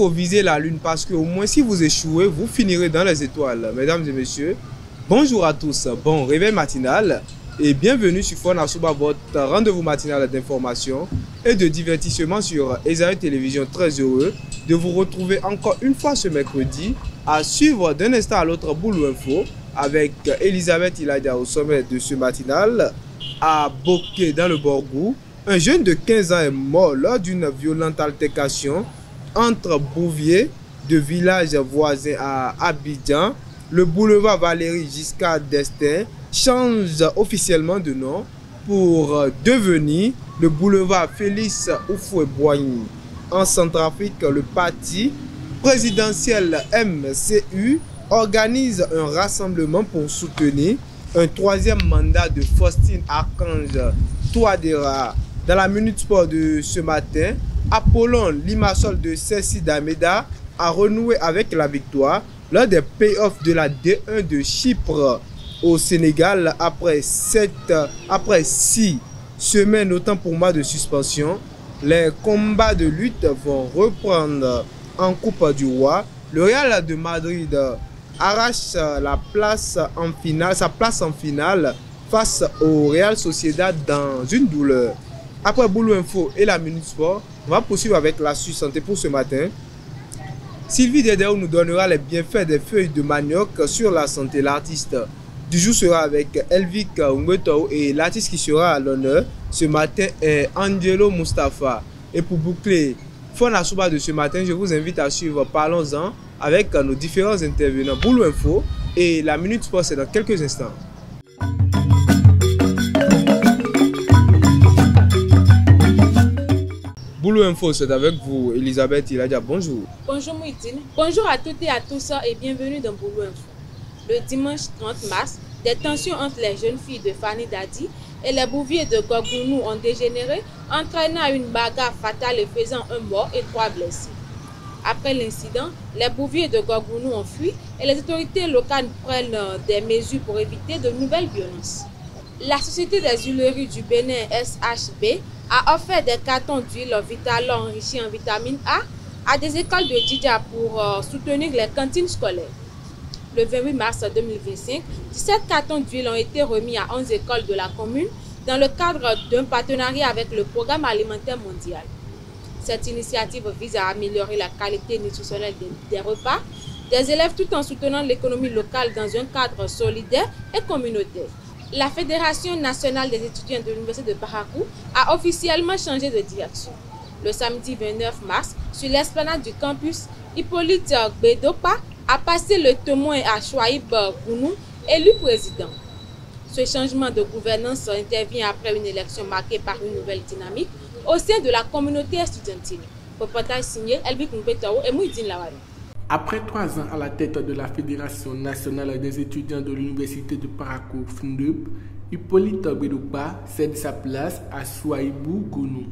faut viser la lune parce qu'au moins si vous échouez, vous finirez dans les étoiles. Mesdames et messieurs, bonjour à tous, bon réveil matinal et bienvenue sur Fona Souba, votre rendez-vous matinal d'information et de divertissement sur Esaïe Télévision. Très heureux de vous retrouver encore une fois ce mercredi à suivre d'un instant à l'autre Boulou Info avec Elisabeth Iladia au sommet de ce matinal. À Bokeh dans le Borgou, un jeune de 15 ans est mort lors d'une violente altercation entre bouviers de villages voisins à Abidjan. Le boulevard Valéry Giscard d'Estaing change officiellement de nom pour devenir le boulevard Félix Houphouët-Boigny. En Centrafrique, le parti présidentiel MCU organise un rassemblement pour soutenir un troisième mandat de Faustine Archange Touadéra. Dans la Minute Sport de ce matin, Apollon Limassol de Cessi d'Ameda a renoué avec la victoire lors des playoffs de la D1 de Chypre au Sénégal après 6 semaines, autant pour moi, de suspension. Les combats de lutte vont reprendre en Coupe du Roi. Le Real de Madrid arrache sa place en finale face au Real Sociedad dans une douleur. Après Boulou Info et la Minute Sport, on va poursuivre avec la santé pour ce matin. Sylvie Dedeo nous donnera les bienfaits des feuilles de manioc sur la santé. L'artiste du jour sera avec Elvic Ngweto et l'artiste qui sera à l'honneur ce matin est Angelo Mustafa. Et pour boucler Fona Souba de ce matin, je vous invite à suivre Parlons-en avec nos différents intervenants. Boulou Info et la Minute Sport, c'est dans quelques instants. Boulou Info, c'est avec vous, Elisabeth Iladia. Bonjour. Bonjour Mouidine. Bonjour à toutes et à tous et bienvenue dans Boulou Info. Le dimanche 30 mars, des tensions entre les jeunes filles de Fanny Dadi et les bouviers de Gorgounou ont dégénéré, entraînant une bagarre fatale et faisant un mort et 3 blessés. Après l'incident, les bouviers de Gorgounou ont fui et les autorités locales prennent des mesures pour éviter de nouvelles violences. La Société des huileries du Bénin SHB a offert des cartons d'huile Vitalon enrichis en vitamine A à des écoles de Djidja pour soutenir les cantines scolaires. Le 28 mars 2025, 17 cartons d'huile ont été remis à 11 écoles de la commune dans le cadre d'un partenariat avec le Programme alimentaire mondial. Cette initiative vise à améliorer la qualité nutritionnelle des repas des élèves tout en soutenant l'économie locale dans un cadre solidaire et communautaire. La Fédération nationale des étudiants de l'Université de Parakou a officiellement changé de direction. Le samedi 29 mars, sur l'esplanade du campus, Hippolyte Bedopa a passé le témoin à Chouaïb Gounou, élu président. Ce changement de gouvernance intervient après une élection marquée par une nouvelle dynamique au sein de la communauté estudiantine. Reportage signé Elvik Mbetao et Mouidine Lawari. Après 3 ans à la tête de la Fédération nationale des étudiants de l'Université de Parakou FNUP, Hippolyte Bedopa cède sa place à Souaïbou Gounou.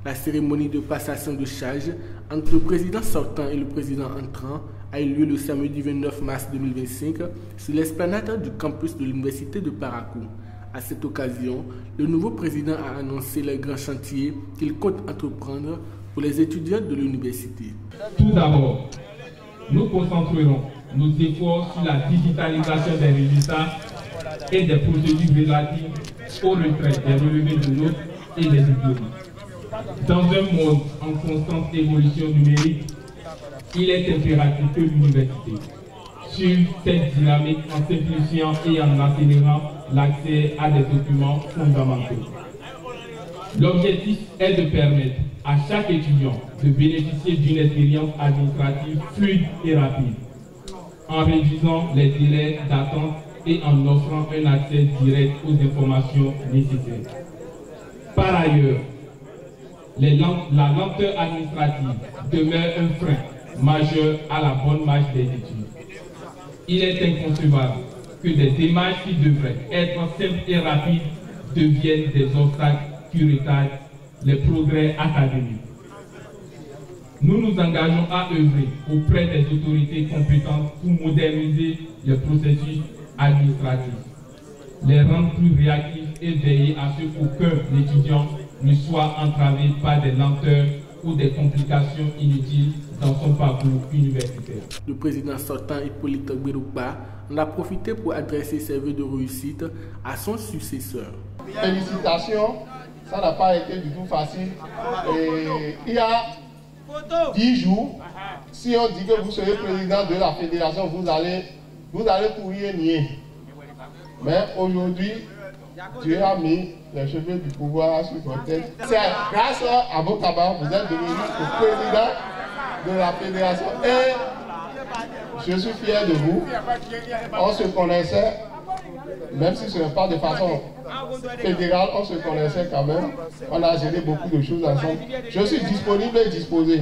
La cérémonie de passation de charge entre le président sortant et le président entrant a eu lieu le samedi 29 mars 2025 sur l'esplanade du campus de l'Université de Parakou. À cette occasion, le nouveau président a annoncé les grands chantiers qu'il compte entreprendre pour les étudiants de l'université. Tout d'abord, nous concentrerons nos efforts sur la digitalisation des résultats et des procédures relatives au retrait des relevés de notes et des diplômes. Dans un monde en constante évolution numérique, il est impératif que l'université suive cette dynamique en simplifiant et en accélérant l'accès à des documents fondamentaux. L'objectif est de permettre à chaque étudiant de bénéficier d'une expérience administrative fluide et rapide, en réduisant les délais d'attente et en offrant un accès direct aux informations nécessaires. Par ailleurs, la lenteur administrative demeure un frein majeur à la bonne marche des études. Il est inconcevable que des démarches qui devraient être simples et rapides deviennent des obstacles qui retardent les progrès académiques. Nous nous engageons à œuvrer auprès des autorités compétentes pour moderniser les processus administratifs, les rendre plus réactifs et veiller à ce qu'aucun étudiant ne soit entravé par des lenteurs ou des complications inutiles dans son parcours universitaire. Le président sortant Hippolyte Gbédokba en a profité pour adresser ses vœux de réussite à son successeur. Félicitations, ça n'a pas été du tout facile. Et il y a 10 jours, si on dit que vous serez président de la fédération, vous allez courir nier. Mais aujourd'hui, Dieu a mis les cheveux du pouvoir sur votre tête. C'est grâce à vos camarades, vous êtes devenu le président de la fédération. Et je suis fier de vous. On se connaissait, même si ce n'est pas de façon fédérale, on se connaissait quand même. On a géré beaucoup de choses ensemble. Je suis disponible et disposé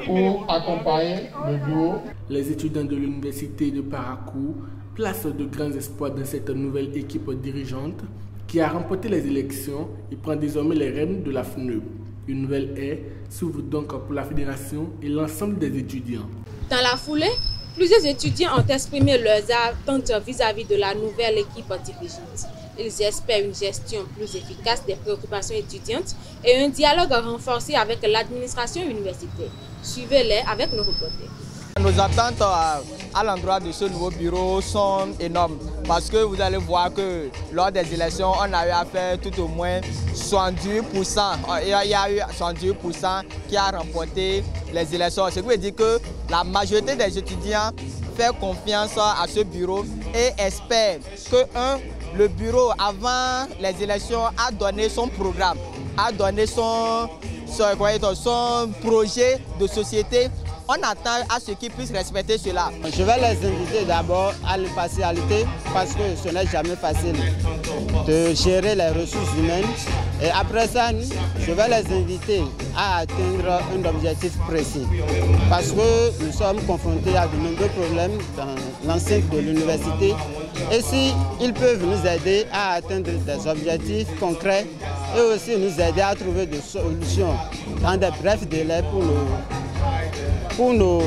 pour accompagner le bureau. Les étudiants de l'université de Parakou placent de grands espoirs dans cette nouvelle équipe dirigeante qui a remporté les élections et prend désormais les rênes de la FNEUP. Une nouvelle ère s'ouvre donc pour la fédération et l'ensemble des étudiants. Dans la foulée, plusieurs étudiants ont exprimé leurs attentes vis-à-vis de la nouvelle équipe dirigeante. Ils espèrent une gestion plus efficace des préoccupations étudiantes et un dialogue renforcé avec l'administration universitaire. Suivez-les avec nos reporters. Nos attentes à l'endroit de ce nouveau bureau sont énormes parce que vous allez voir que lors des élections, on a eu à faire tout au moins 78%. Il y a eu 78% qui a remporté les élections. Ce qui veut dire que la majorité des étudiants fait confiance à ce bureau et espère que le bureau, avant les élections, a donné son programme, a donné son projet de société. On attend à ce qu'ils puissent respecter cela. Je vais les inviter d'abord à l'impartialité parce que ce n'est jamais facile de gérer les ressources humaines. Et après ça, je vais les inviter à atteindre un objectif précis. Parce que nous sommes confrontés à de nombreux problèmes dans l'enceinte de l'université. Et s'ils peuvent nous aider à atteindre des objectifs concrets et aussi nous aider à trouver des solutions dans des brefs délais pour nos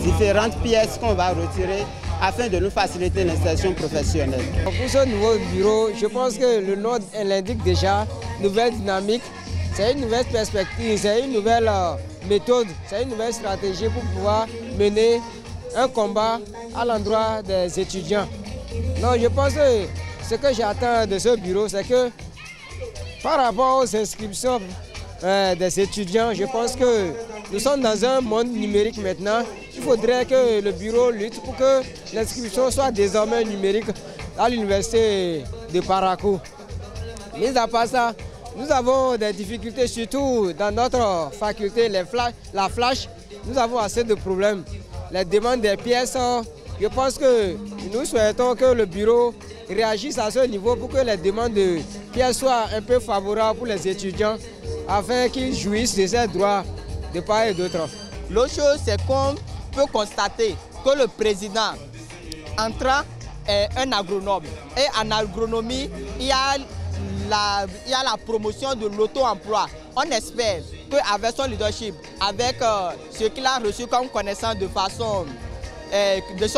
différentes pièces qu'on va retirer afin de nous faciliter l'insertion professionnelle. Pour ce nouveau bureau, je pense que le nom l'indique déjà, nouvelle dynamique, c'est une nouvelle perspective, c'est une nouvelle méthode, c'est une nouvelle stratégie pour pouvoir mener un combat à l'endroit des étudiants. Non, je pense que ce que j'attends de ce bureau, c'est que par rapport aux inscriptions des étudiants, je pense que nous sommes dans un monde numérique maintenant. Il faudrait que le bureau lutte pour que l'inscription soit désormais numérique à l'université de Parakou. Mais à part ça, nous avons des difficultés, surtout dans notre faculté, la flash. Nous avons assez de problèmes. Les demandes des pièces, je pense que nous souhaitons que le bureau réagisse à ce niveau pour que les demandes de pièces soient un peu favorables pour les étudiants afin qu'ils jouissent de ces droits de part et d'autre. L'autre chose, c'est qu'on peut constater que le président entrant est un agronome. Et en agronomie, il y a la promotion de l'auto-emploi. On espère qu'avec son leadership, avec ce qu'il a reçu comme connaissance de façon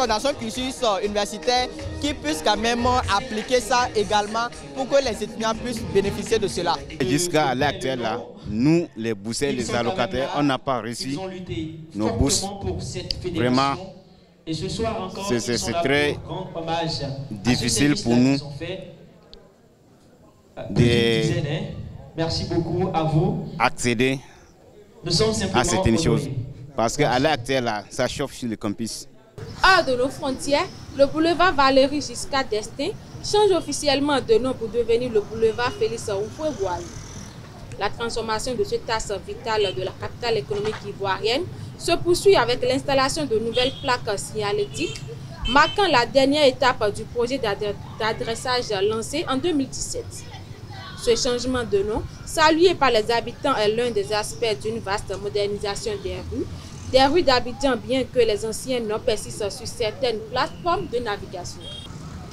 dans son cursus universitaire, qu'il puisse quand même appliquer ça également pour que les étudiants puissent bénéficier de cela. Jusqu'à l'heure actuelle, nous, les boursiers, les allocataires, on n'a pas reçu nos bourses. Vraiment, c'est très difficile pour nous d'accéder à certaines choses. Parce qu'à l'heure actuelle, ça chauffe sur le campus. Hors de nos frontières, le boulevard Valéry Giscard d'Estaing change officiellement de nom pour devenir le boulevard Félix Houphouët-Boigny. La transformation de cet axe vital de la capitale économique ivoirienne se poursuit avec l'installation de nouvelles plaques signalétiques, marquant la dernière étape du projet d'adressage lancé en 2017. Ce changement de nom, salué par les habitants, est l'un des aspects d'une vaste modernisation des rues d'Abidjan, bien que les anciennes noms persistent sur certaines plateformes de navigation.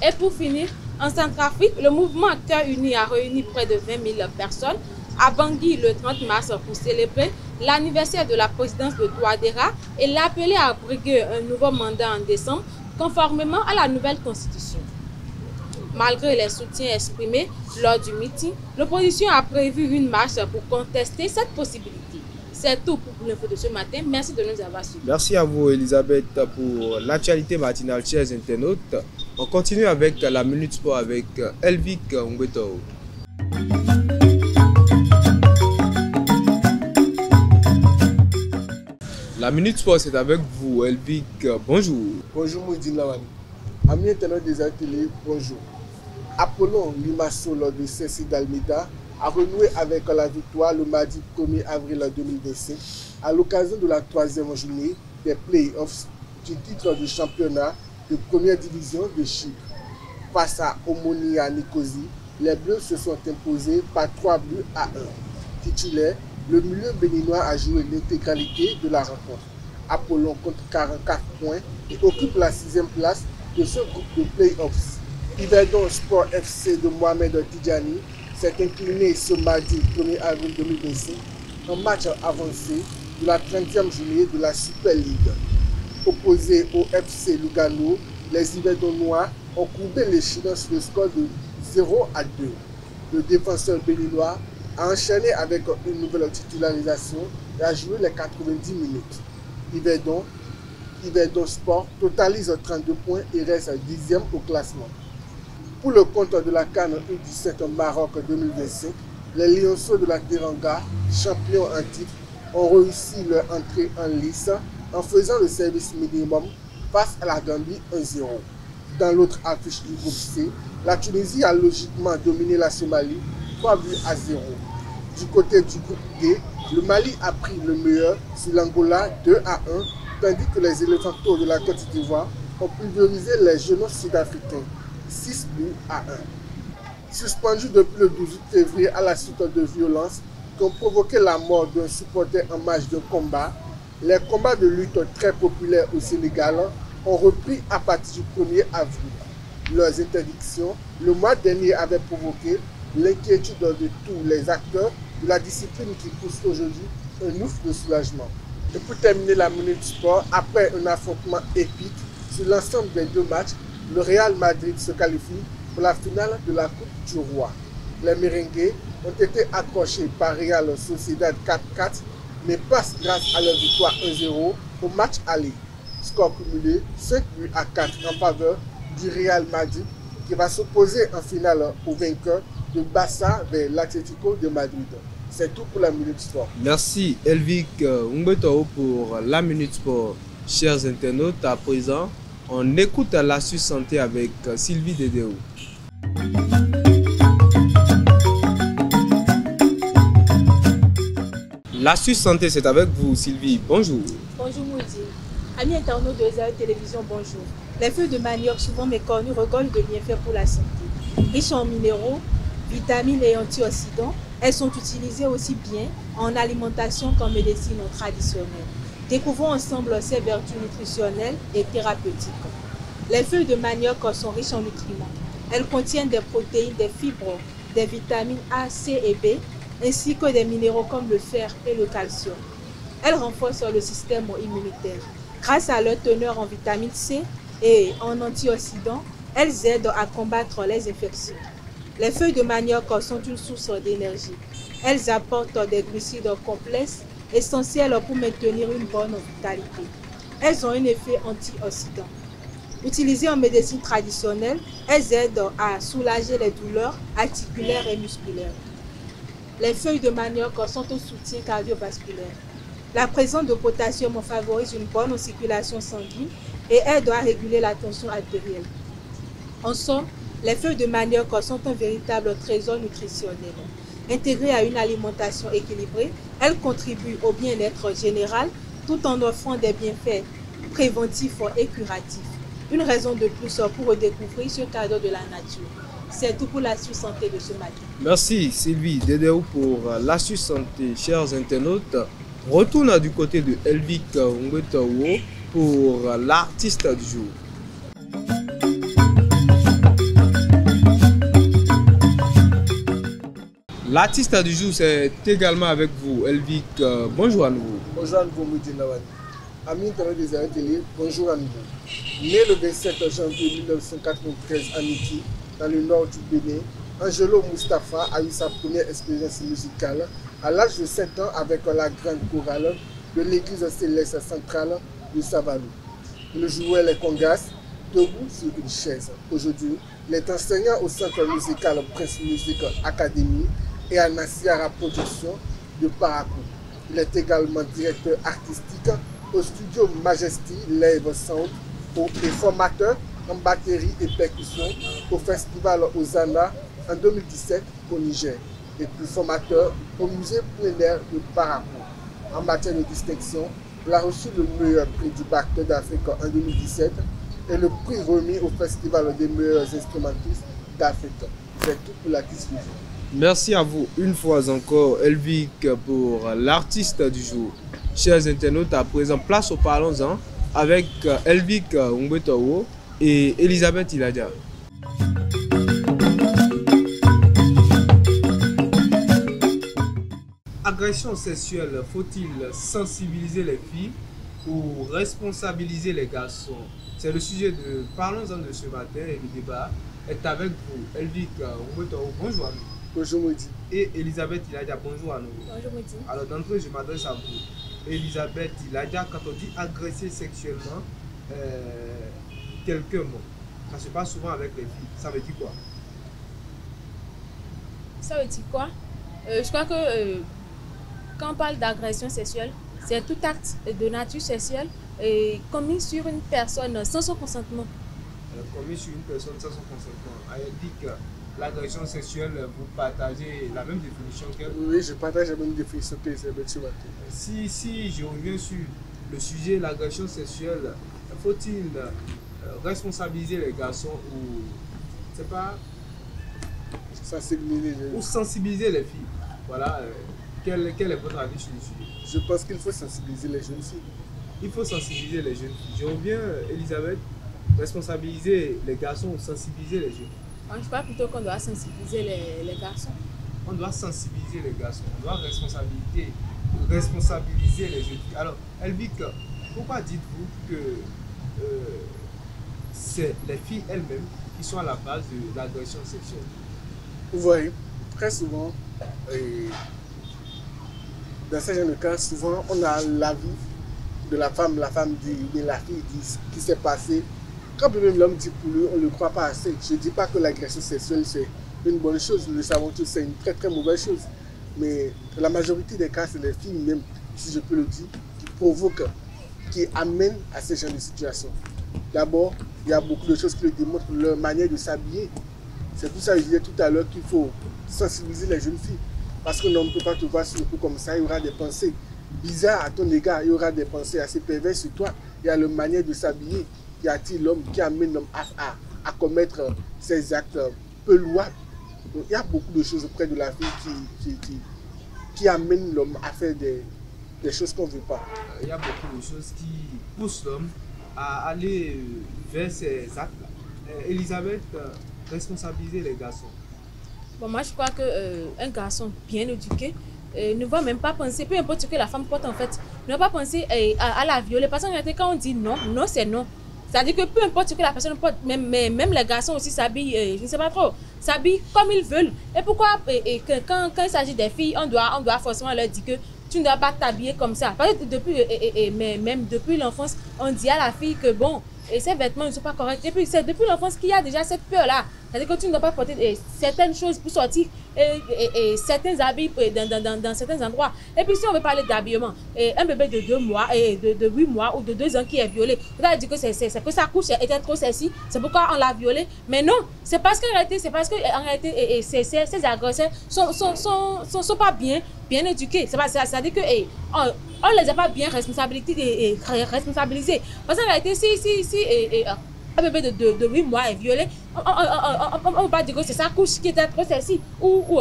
Et pour finir, en Centrafrique, le mouvement Cœur Uni a réuni près de 20 000 personnes à Bangui le 30 mars pour célébrer l'anniversaire de la présidence de Touadéra et l'appeler à briguer un nouveau mandat en décembre, conformément à la nouvelle constitution. Malgré les soutiens exprimés lors du meeting, l'opposition a prévu une marche pour contester cette possibilité. C'est tout pour l'info de ce matin. Merci de nous avoir suivis. Merci à vous, Elisabeth, pour l'actualité matinale, chers internautes. On continue avec la Minute Sport avec Elvic Ngweto. La Minute Sport, c'est avec vous, Elvic. Bonjour. Bonjour, Moudine Lawani. Amis internautes des télé, bonjour. Apollon Limassol de Saint-Cyr d'Almeida a renoué avec la victoire le mardi 1er avril 2025 à l'occasion de la 3e journée des playoffs du titre de championnat de première division de Chypre. Face à Omonia Nicosie, les Bleus se sont imposés par 3 buts à 1. Titulaire, le milieu béninois a joué l'intégralité de la rencontre. Apollon compte 44 points et occupe la 6e place de ce groupe de playoffs. Yverdon Sport FC de Mohamed Tidjani s'est incliné ce mardi 1er avril 2025 en match avancé de la 30e journée de la Super League. Opposés au FC Lugano, les Yverdonois ont courbé les Chinois sur le score de 0-2. Le défenseur béninois a enchaîné avec une nouvelle titularisation et a joué les 90 minutes. Yverdon Sport totalise 32 points et reste 10e au classement. Pour le compte de la CAN U17 Maroc 2025, les Lionceaux de la Teranga, champions en titre, ont réussi leur entrée en lice en faisant le service minimum face à la Gambie 1-0. Dans l'autre affiche du groupe C, la Tunisie a logiquement dominé la Somalie 3 buts à 0. Du côté du groupe D, le Mali a pris le meilleur sur l'Angola 2-1, tandis que les Éléphantos de la Côte d'Ivoire ont pulvérisé les Genoux sud-africains 6 buts à 1. Suspendus depuis le 12 février à la suite de violences qui ont provoqué la mort d'un supporter en match de combat, les combats de lutte très populaires au Sénégal ont repris à partir du 1er avril. Leurs interdictions, le mois dernier, avaient provoqué l'inquiétude de tous les acteurs de la discipline qui poussent aujourd'hui un ouf de soulagement. Et pour terminer la Minute Sport, après un affrontement épique sur l'ensemble des 2 matchs, le Real Madrid se qualifie pour la finale de la Coupe du Roi. Les Merengues ont été accrochés par Real Sociedad 4-4, mais passent grâce à leur victoire 1-0 au match aller. Score cumulé 5 buts à 4 en faveur du Real Madrid qui va s'opposer en finale au vainqueur de Barça vers l'Atlético de Madrid. C'est tout pour la Minute Sport. Merci Elvic Ngweto pour la Minute Sport. Chers internautes, à présent, on écoute l'astuce santé avec Sylvie Dédéou. L'astuce santé, c'est avec vous, Sylvie. Bonjour. Bonjour, Moudi. Amis internautes de Zéro Télévision, bonjour. Les feuilles de manioc, souvent méconnues, regorgent de bienfaits pour la santé. Riches en minéraux, vitamines et antioxydants, elles sont utilisées aussi bien en alimentation qu'en médecine traditionnelle. Découvrons ensemble ces vertus nutritionnelles et thérapeutiques. Les feuilles de manioc sont riches en nutriments. Elles contiennent des protéines, des fibres, des vitamines A, C et B, ainsi que des minéraux comme le fer et le calcium. Elles renforcent le système immunitaire. Grâce à leur teneur en vitamine C et en antioxydants, elles aident à combattre les infections. Les feuilles de manioc sont une source d'énergie. Elles apportent des glucides complexes essentiels pour maintenir une bonne vitalité. Elles ont un effet antioxydant. Utilisées en médecine traditionnelle, elles aident à soulager les douleurs articulaires et musculaires. Les feuilles de manioc sont un soutien cardiovasculaire. La présence de potassium favorise une bonne circulation sanguine et aide à réguler la tension artérielle. En somme, les feuilles de manioc sont un véritable trésor nutritionnel. Intégrées à une alimentation équilibrée, elles contribuent au bien-être général tout en offrant des bienfaits préventifs et curatifs. Une raison de plus pour redécouvrir ce cadeau de la nature. C'est tout pour l'astuce santé de ce matin. Merci Sylvie Dédéou pour l'astuce santé, chers internautes. Retourne du côté de Elvic Ngweto pour l'artiste du jour. L'artiste du jour, c'est également avec vous, Elvic. Bonjour à nouveau. Bonjour à nouveau, Moudi Lawani. Amis internautes des Zéro Télé, bonjour à nouveau. Né le 27 janvier 1993 à Miti, dans le nord du Bénin, Angelo Mustafa a eu sa première expérience musicale à l'âge de 7 ans avec la grande chorale de l'église céleste centrale de Savalou. Il jouait les congas debout sur une chaise. Aujourd'hui, il est enseignant au centre musical Prince Music Academy et à Nassiara Production de Parakou. Il est également directeur artistique au studio Majesty Live Sound et formateur en batterie et percussion au festival Hosanna en 2017 au Niger et puis formateur au musée plein air de Parakou. En matière de distinction, il a reçu le meilleur prix du Bac d'Afrique en 2017 et le prix remis au Festival des meilleurs instrumentistes d'Afrique. C'est tout pour la discussion. Merci à vous une fois encore, Elvic, pour l'artiste du jour. Chers internautes, à présent, place au Parlons-en avec Elvic Umbetowo et Elisabeth Iladia. Agression sexuelle, faut-il sensibiliser les filles ou responsabiliser les garçons? C'est le sujet de Parlons-en de ce matin et le débat est avec vous. Elvic Umbetowo, bonjour à nous. Bonjour Moudi. Et Elisabeth Iladia, bonjour à nous. Bonjour Moudi. Alors d'entrée, je m'adresse à vous. Elisabeth Iladia, quand on dit agresser sexuellement quelques mots, ça se passe souvent avec les filles. Ça veut dire quoi? Ça veut dire quoi? Je crois que quand on parle d'agression sexuelle, c'est tout acte de nature sexuelle commis sur une personne sans son consentement. Commis sur une personne sans son consentement. Elle dit que l'agression sexuelle, vous partagez la même définition qu'elle? Oui, je partage la même définition que Elisabeth. Si je reviens sur le sujet, l'agression sexuelle, faut-il responsabiliser les garçons ou, c'est pas, sensibiliser les filles? Voilà, quel est votre avis sur le sujet? Je pense qu'il faut sensibiliser les jeunes filles. Il faut sensibiliser les jeunes filles. Je reviens, Elisabeth, responsabiliser les garçons ou sensibiliser les jeunes filles? Je crois plutôt qu'on doit sensibiliser les garçons. On doit sensibiliser les garçons, on doit responsabiliser les jeunes filles. Alors, Elvic, pourquoi dites-vous que c'est les filles elles-mêmes qui sont à la base de l'agression sexuelle? Vous voyez, très souvent, dans ce genre de cas, souvent on a l'avis de la femme dit, mais la fille dit ce qui s'est passé. Quand même l'homme dit pour lui, on ne le croit pas assez. Je ne dis pas que l'agression sexuelle c'est une bonne chose, nous le savons tous, c'est une très très mauvaise chose. Mais la majorité des cas, c'est les filles même, si je peux le dire, qui provoquent, qui amènent à ce genre de situation. D'abord, il y a beaucoup de choses qui le démontrent, leur manière de s'habiller. C'est pour ça que je disais tout à l'heure qu'il faut sensibiliser les jeunes filles. Parce que l'homme ne peut pas te voir sur le coup comme ça, il y aura des pensées bizarres à ton égard, il y aura des pensées assez perverses sur toi. Il y a la manière de s'habiller qui attire l'homme, qui amène l'homme à commettre ces actes peu louables. Donc, il y a beaucoup de choses auprès de la fille qui amènent l'homme à faire des choses qu'on ne veut pas. Il y a beaucoup de choses qui poussent l'homme à aller vers ces actes-là. Elisabeth, responsabiliser les garçons. Bon, moi je crois qu'un garçon bien éduqué ne va même pas penser, peu importe ce que la femme porte en fait, ne va pas penser à la violer. Parce qu'en réalité, quand on dit non, non c'est non. C'est-à-dire que peu importe ce que la personne porte, même les garçons aussi s'habillent, je ne sais pas trop, s'habillent comme ils veulent. Et pourquoi quand il s'agit des filles, on doit forcément leur dire que tu ne dois pas t'habiller comme ça. Parce que même depuis l'enfance, on dit à la fille que bon, ces vêtements ne sont pas corrects. Et puis c'est depuis l'enfance qu'il y a déjà cette peur-là. C'est-à-dire que tu ne dois pas porter certaines choses pour sortir et certains habits dans certains endroits. Et puis si on veut parler d'habillement, un bébé de 2 mois, de 8 mois ou de 2 ans qui est violé, on va dire que c'est que sa couche était trop sexy, c'est pourquoi on l'a violé. Mais non, c'est parce qu'en réalité, ces agresseurs sont pas bien éduqués. C'est-à-dire que on les a pas bien responsabilisés. Parce qu'en réalité, si un bébé de 8 mois est violé, on ne peut pas dire que c'est sa couche qui était trop sexy. Ou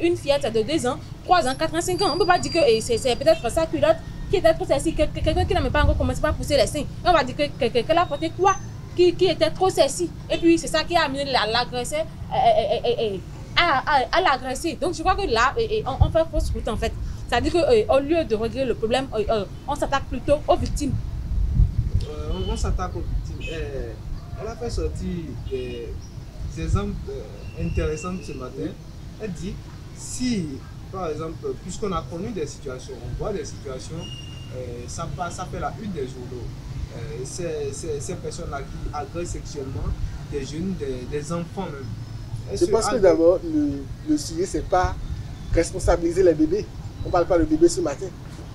une fillette de 2 ans, 3 ans, 4 ans, 5 ans. On ne peut pas dire que c'est peut-être sa culotte qui était trop sexy. Quelqu'un qui n'a même pas encore commencé par pousser les seins. On va dire que quelqu'un a porté quoi qui était trop sexy. Et puis c'est ça qui a amené l'agresseur à l'agresser. Donc je crois que là, on fait fausse route en fait. C'est-à-dire qu'au lieu de régler le problème, on s'attaque plutôt aux victimes. On s'attaque aux victimes. Elle a fait sortir exemples intéressants ce matin. Elle dit, si, par exemple, puisqu'on a connu des situations, on voit des situations, ça fait la une des journaux. Ces personnes-là qui agressent sexuellement des jeunes, des enfants même. Je pense que d'abord, le sujet, c'est pas responsabiliser les bébés. On ne parle pas de bébés ce matin,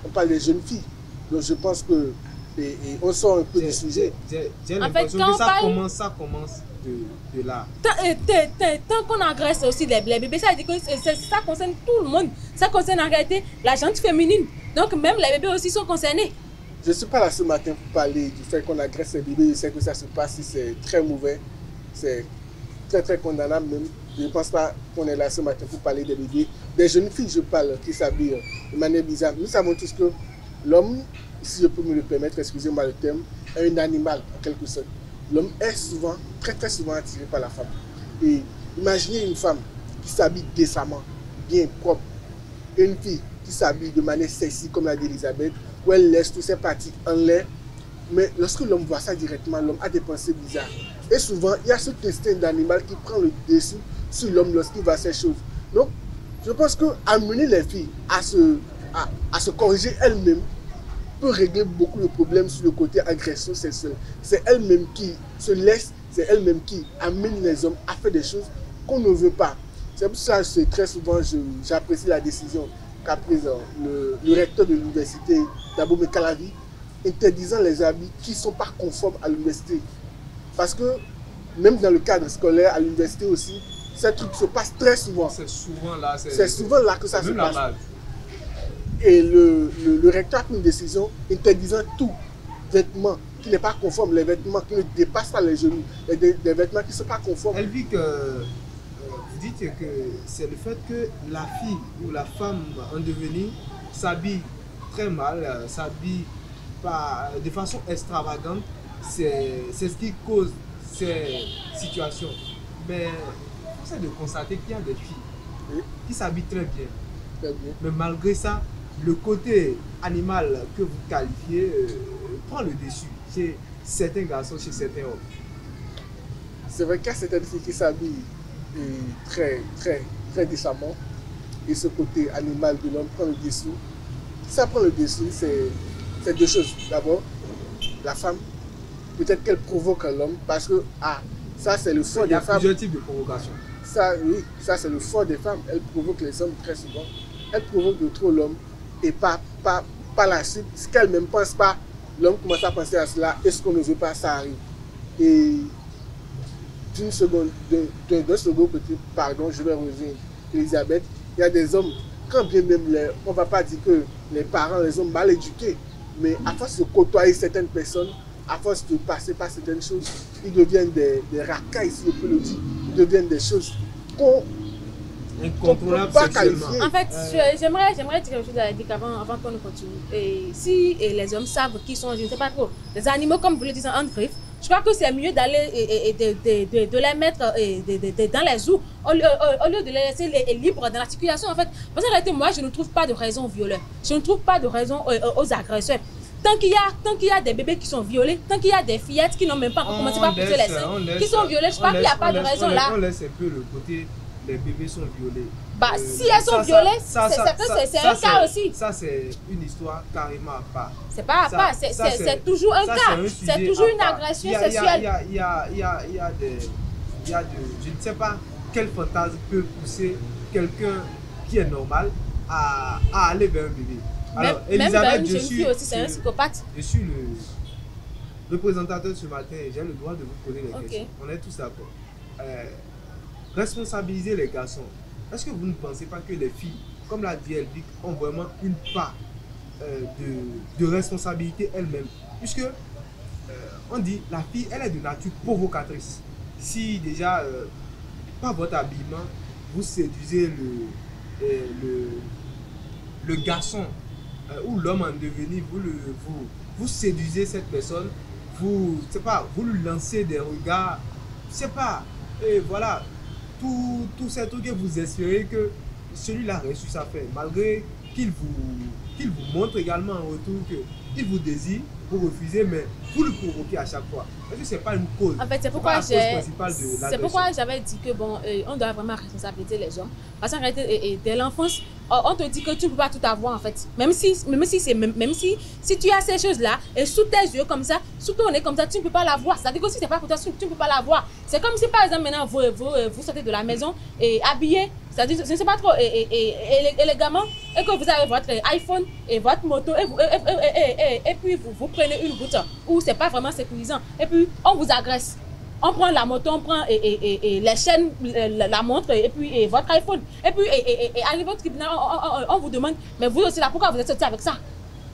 on parle des jeunes filles. Donc je pense que on sort un peu du sujet. J'ai l'impression que ça commence de là. Tant qu'on agresse aussi les bébés, ça veut dire que ça concerne tout le monde. Ça concerne en réalité la gente féminine. Donc même les bébés aussi sont concernés. Je ne suis pas là ce matin pour parler du fait qu'on agresse les bébés. Je sais que ça se passe, c'est très mauvais. C'est très très condamnable même. Je ne pense pas qu'on est là ce matin pour parler des bébés. Des jeunes filles, je parle, qui s'habillent de manière bizarre. Nous savons tous que l'homme, si je peux me le permettre, excusez-moi le terme, est un animal en quelque sorte. L'homme est souvent, très très souvent attiré par la femme. Et imaginez une femme qui s'habille décemment, bien propre, et une fille qui s'habille de manière sexy comme l'a dit Elisabeth, où elle laisse toutes ses parties en l'air. Mais lorsque l'homme voit ça directement, l'homme a des pensées bizarres. Et souvent, il y a ce instinct d'animal qui prend le dessus sur l'homme lorsqu'il voit ces choses. Donc, je pense qu'amener les filles à se corriger elles-mêmes peut régler beaucoup de problèmes sur le côté agression sexuelle. C'est elles-mêmes qui se laissent, c'est elles-mêmes qui amènent les hommes à faire des choses qu'on ne veut pas. C'est pour ça que très souvent, j'apprécie la décision qu'a prise le recteur de l'université, Dabo Mekalavi, interdisant les habits qui ne sont pas conformes à l'université. Parce que même dans le cadre scolaire, à l'université aussi, ces trucs se passent très souvent. C'est souvent là. C'est souvent là que ça se passe. Et le recteur a pris une décision interdisant tout vêtement qui n'est pas conforme, les vêtements qui ne dépassent pas les genoux, des vêtements qui ne sont pas conformes. Elle dit que, vous dites que c'est le fait que la fille ou la femme en devenir s'habille très mal, s'habille de façon extravagante, c'est ce qui cause ces situations. Mais c'est de constater qu'il y a des filles qui s'habillent très bien. Mais malgré ça, le côté animal que vous qualifiez prend le dessus chez certains garçons, chez certains hommes. C'est vrai qu'il y a certaines filles qui s'habillent très, très, très décemment et ce côté animal de l'homme prend le dessus. Ça prend le dessus, c'est deux choses. D'abord, la femme, peut-être qu'elle provoque l'homme parce que ça c'est le fort des femmes. Il y a plusieurs types de provocation. Ça, oui, ça c'est le fort des femmes. Elles provoquent les hommes très souvent. Elles provoquent de trop l'homme et pas la suite. Ce qu'elle-même ne pense pas, l'homme commence à penser à cela et ce qu'on ne veut pas, ça arrive. Et d'un second petit, pardon, je vais revenir, Elisabeth, il y a des hommes, quand bien même, on ne va pas dire que les parents les ont mal éduqués, mais à force de côtoyer certaines personnes, à force de passer par certaines choses, ils deviennent des racailles, si je peux le dire. Ils deviennent des choses qu'on ne peut pas qualifier. En fait, j'aimerais dire quelque chose à dire avant qu'on continue. Et si les hommes savent qu'ils sont, je ne sais pas trop, des animaux, comme vous le dites, en griffe, je crois que c'est mieux d'aller et de les mettre dans les zoos au lieu de les laisser libres dans l'articulation. En fait, parce qu'en réalité, moi, je ne trouve pas de raison aux violeurs. Je ne trouve pas de raison aux agresseurs. Tant qu'il y a des bébés qui sont violés, tant qu'il y a des fillettes qui n'ont même pas commencé par pousser les seins, qui sont violées, je crois qu'il n'y a pas de raison là. On laisse un peu le côté, les bébés sont violés. Bah, si elles sont violées, c'est un cas aussi. Ça, c'est une histoire carrément à part. C'est pas à part, c'est toujours un cas. C'est toujours une agression sexuelle. Il y a je ne sais pas quel fantasme peut pousser quelqu'un qui est normal à aller vers un bébé. Alors, Elisabeth, je suis un psychopathe. Je suis le présentateur ce matin et j'ai le droit de vous poser des questions. On est tous d'accord. Responsabiliser les garçons. Est-ce que vous ne pensez pas que les filles, comme l'a dit Elvic, ont vraiment une part de responsabilité elles-mêmes? Puisque on dit la fille, elle est de nature provocatrice. Si déjà, par votre habillement, vous séduisez le garçon ou l'homme en devenir, vous séduisez cette personne, vous lui lancez des regards, et voilà, tout ces trucs que vous espérez que celui-là a reçu sa fin, malgré qu'il vous montre également en retour qu'il vous désire, pour refuser, mais vous le provoquez à chaque fois. Est-ce que ce n'est pas une cause? En fait, c'est pourquoi j'avais dit que bon, on doit vraiment responsabiliser les hommes. Parce qu'en réalité, dès l'enfance, on te dit que tu ne peux pas tout avoir en fait. Même si tu as ces choses-là, et sous tes yeux comme ça, sous ton nez comme ça, tu ne peux pas l'avoir. C'est-à-dire que si ce n'est pas pour toi, tu ne peux pas l'avoir. C'est comme si par exemple maintenant vous sortez de la maison et habillé, c'est-à-dire je ne sais pas trop, élégamment, et que vous avez votre iPhone et votre moto, et puis vous prenez une route où ce n'est pas vraiment sécurisant. Et puis on vous agresse. On prend la moto, on prend les chaînes, la montre et puis votre iPhone. Et puis arrive au tribunal, on vous demande, mais vous aussi là, pourquoi vous êtes sorti avec ça?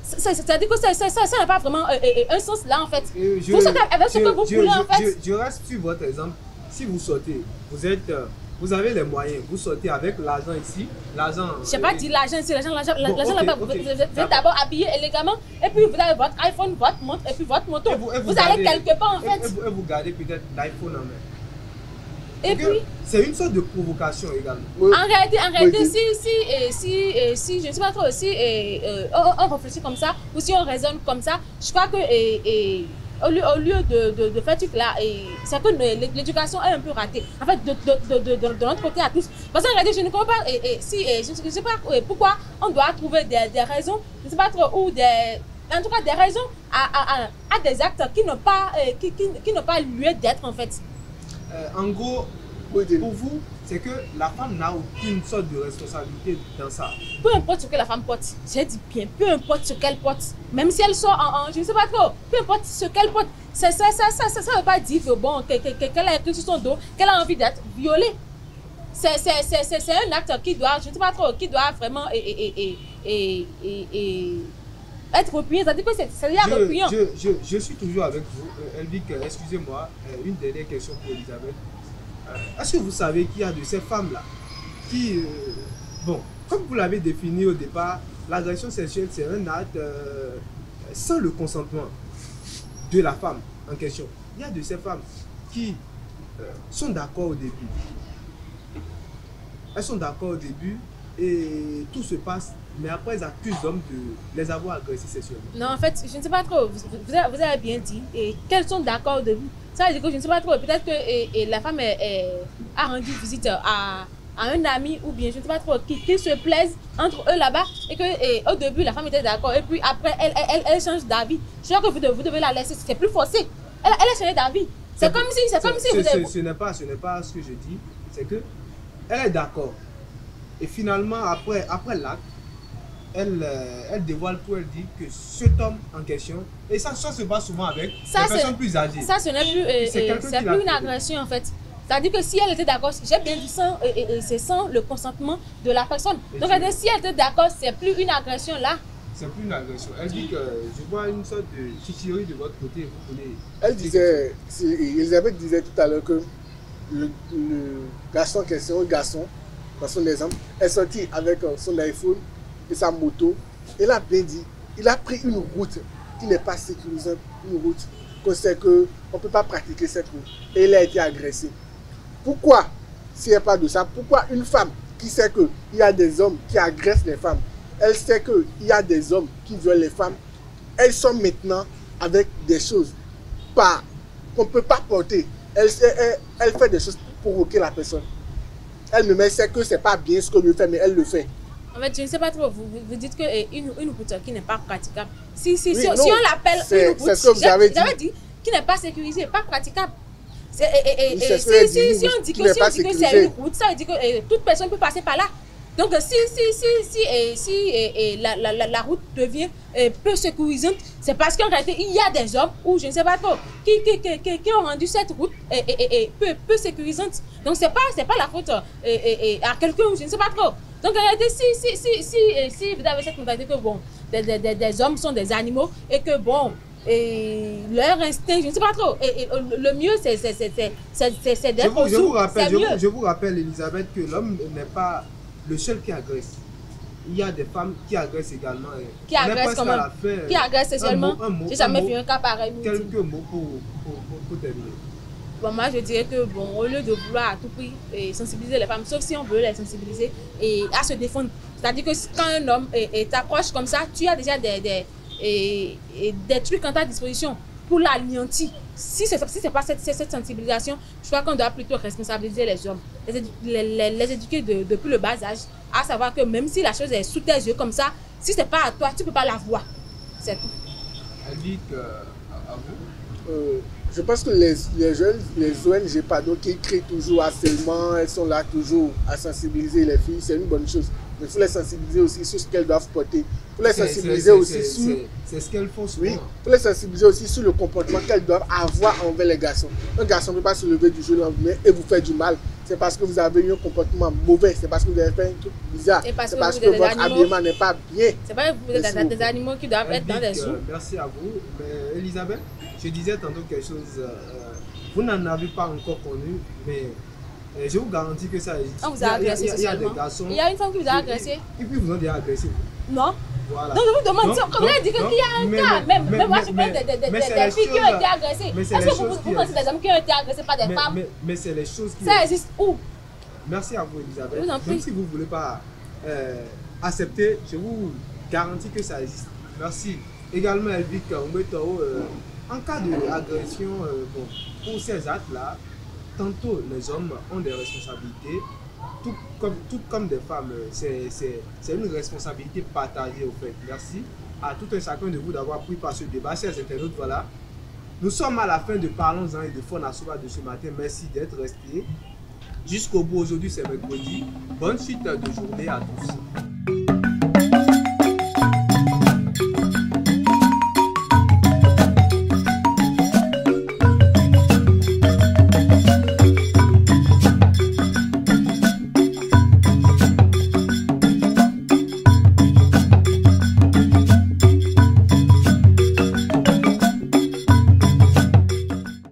C'est-à-dire que ça n'a pas vraiment un sens là en fait. Vous sortez avec ce que vous voulez en fait. Je reste sur votre exemple. Si vous sortez, vous avez les moyens, vous sortez avec l'argent ici, l'argent... Je n'ai pas dit l'argent ici, l'argent là-bas. Vous êtes d'abord habillé élégamment, et puis vous avez votre iPhone, votre montre, et puis votre moto. Vous allez quelque part en fait. Et vous gardez peut-être l'iPhone en main. Et puis... C'est une sorte de provocation également. En réalité, si je ne sais pas trop, si on réfléchit comme ça, ou si on raisonne comme ça, je crois que... Au lieu de faire tout là, c'est que l'éducation est un peu ratée. En fait, de notre côté à tous. Parce qu'en réalité, je ne comprends pas, je ne sais pas pourquoi on doit trouver des raisons, je ne sais pas trop, ou en tout cas des raisons à des actes qui n'ont pas lieu d'être en fait. En gros, pour vous, c'est que la femme n'a aucune sorte de responsabilité dans ça. Peu importe ce que la femme porte, j'ai dit bien, peu importe ce qu'elle porte, même si elle sort je ne sais pas trop, peu importe ce qu'elle porte, ça ne veut pas dire que bon, qu'elle a écrit sur son dos, qu'elle a envie d'être violée. C'est un acte qui doit, je ne sais pas trop, qui doit vraiment être replié. C'est-à-dire que c'est repliant. Je suis toujours avec vous. Elvic, excusez-moi, une dernière question pour Elisabeth. Est-ce que vous savez qu'il y a de ces femmes-là qui, bon, comme vous l'avez défini au départ, l'agression sexuelle, c'est un acte sans le consentement de la femme en question. Il y a de ces femmes qui sont d'accord au début. Elles sont d'accord au début et tout se passe, mais après elles accusent l'homme de les avoir agressées sexuellement. Non, en fait, je ne sais pas trop, vous avez bien dit, et qu'elles sont d'accord au début. Ça veut dire que je ne sais pas trop, peut-être que la femme a rendu visite à un ami ou bien je ne sais pas trop, qui se plaisent entre eux là-bas et que au début la femme était d'accord et puis après elle change d'avis. Je crois que vous devez la laisser, c'est plus forcé. Elle a changé d'avis. C'est comme si vous avez... Ce n'est pas ce que je dis, c'est que elle est d'accord. Et finalement, après l'acte, elle dévoile tout, elle dit que cet homme en question, et ça se passe souvent avec des personnes plus âgées. Ça, ce n'est plus, c'est plus une agression en fait. C'est-à-dire que si elle était d'accord, j'ai bien dit c'est sans le consentement de la personne. Donc si elle était d'accord, c'est plus une agression là. C'est plus une agression. Elle dit que je vois une sorte de chichirie de votre côté. Vous voulez... Elle disait, Elisabeth disait tout à l'heure que le garçon en question, le garçon, dans son exemple, est sorti avec son iPhone et sa moto. Il a bien dit, il a pris une route qui n'est pas sécurisante, une route qu'on sait qu'on ne peut pas pratiquer cette route. Et il a été agressé. Pourquoi, s'il n'y a pas de ça, pourquoi une femme qui sait qu'il y a des hommes qui agressent les femmes, elle sait qu'il y a des hommes qui violent les femmes, elles sont maintenant avec des choses qu'on ne peut pas porter. Elle fait des choses pour provoquer la personne. Elle-même sait que ce n'est pas bien ce que lui fait, mais elle le fait. En fait, je ne sais pas trop, vous dites qu'une route qui n'est pas praticable. Si on l'appelle une route, j'avais dit, qui n'est pas sécurisée, pas praticable. Si on dit que c'est une route, ça veut dire que toute personne peut passer par là. Donc si la route devient peu sécurisante, c'est parce qu'en réalité il y a des hommes ou je ne sais pas trop qui ont rendu cette route peu sécurisante. Donc c'est pas la faute à quelqu'un ou je ne sais pas trop. Donc en réalité si vous avez cette mentalité que bon des hommes sont des animaux et que bon leur instinct, je ne sais pas trop. Le mieux, c'est d'être au sous. Je vous rappelle, Elisabeth, que l'homme n'est pas le seul qui agresse. Il y a des femmes qui agressent également. Qui agressent comment? Qui agressent sexuellement? J'ai jamais vu un cas pareil. Quelques mots pour terminer. Bon, moi, je dirais que bon, au lieu de vouloir à tout prix sensibiliser les femmes, sauf si on veut les sensibiliser et à se défendre. C'est-à-dire que quand un homme t'approche comme ça, tu as déjà et des trucs à ta disposition pour l'anéantir. Si c'est pas cette sensibilisation, je crois qu'on doit plutôt responsabiliser les hommes, les éduquer depuis le bas âge, à savoir que même si la chose est sous tes yeux comme ça, si c'est pas à toi, tu peux pas la voir. C'est tout. Alvic, à vous je pense que les jeunes, les ONG, pardon, qui créent toujours harcèlement, elles sont là toujours à sensibiliser les filles, c'est une bonne chose. Mais il faut les sensibiliser aussi sur ce qu'elles doivent porter. Il faut les sensibiliser aussi sur... C'est ce qu'elles font souvent. Oui, il faut les sensibiliser aussi sur le comportement qu'elles doivent avoir envers les garçons. Un garçon ne peut pas se lever du jour au lendemain et vous faire du mal. C'est parce que vous avez eu un comportement mauvais, c'est parce que vous avez fait un truc bizarre, c'est parce que votre habillement n'est pas bien. C'est pas que vous êtes des animaux qui doivent être dans des zoos. Merci à vous. Mais Elisabeth, je disais tantôt quelque chose, vous n'en avez pas encore connu, mais je vous garantis que ça existe. On vous a agressé il y a des garçons. Il y a une femme qui vous a agressé. Et puis vous ont déjà agressé. Non. Voilà. Donc je vous demande, comment elle dit qu'il y a un cas, même moi je parle des filles qui ont été agressées. Est-ce que vous pensez des hommes qui ont été agressés par des femmes? Mais c'est les choses qui... Ça existe où? Merci à vous Elisabeth. Même si vous ne voulez pas accepter, je vous garantis que ça existe. Merci. Également Elvic Ombetao, en cas d'agression, pour ces actes-là, tantôt les hommes ont des responsabilités. Tout comme des femmes, c'est une responsabilité partagée au fait. Merci à tout un chacun de vous d'avoir pris part ce débat. Chers internautes, voilà. Nous sommes à la fin de Parlons-en et de FONASOBA de ce matin. Merci d'être restés jusqu'au bout. Aujourd'hui, c'est mercredi. Bonne suite de journée à tous.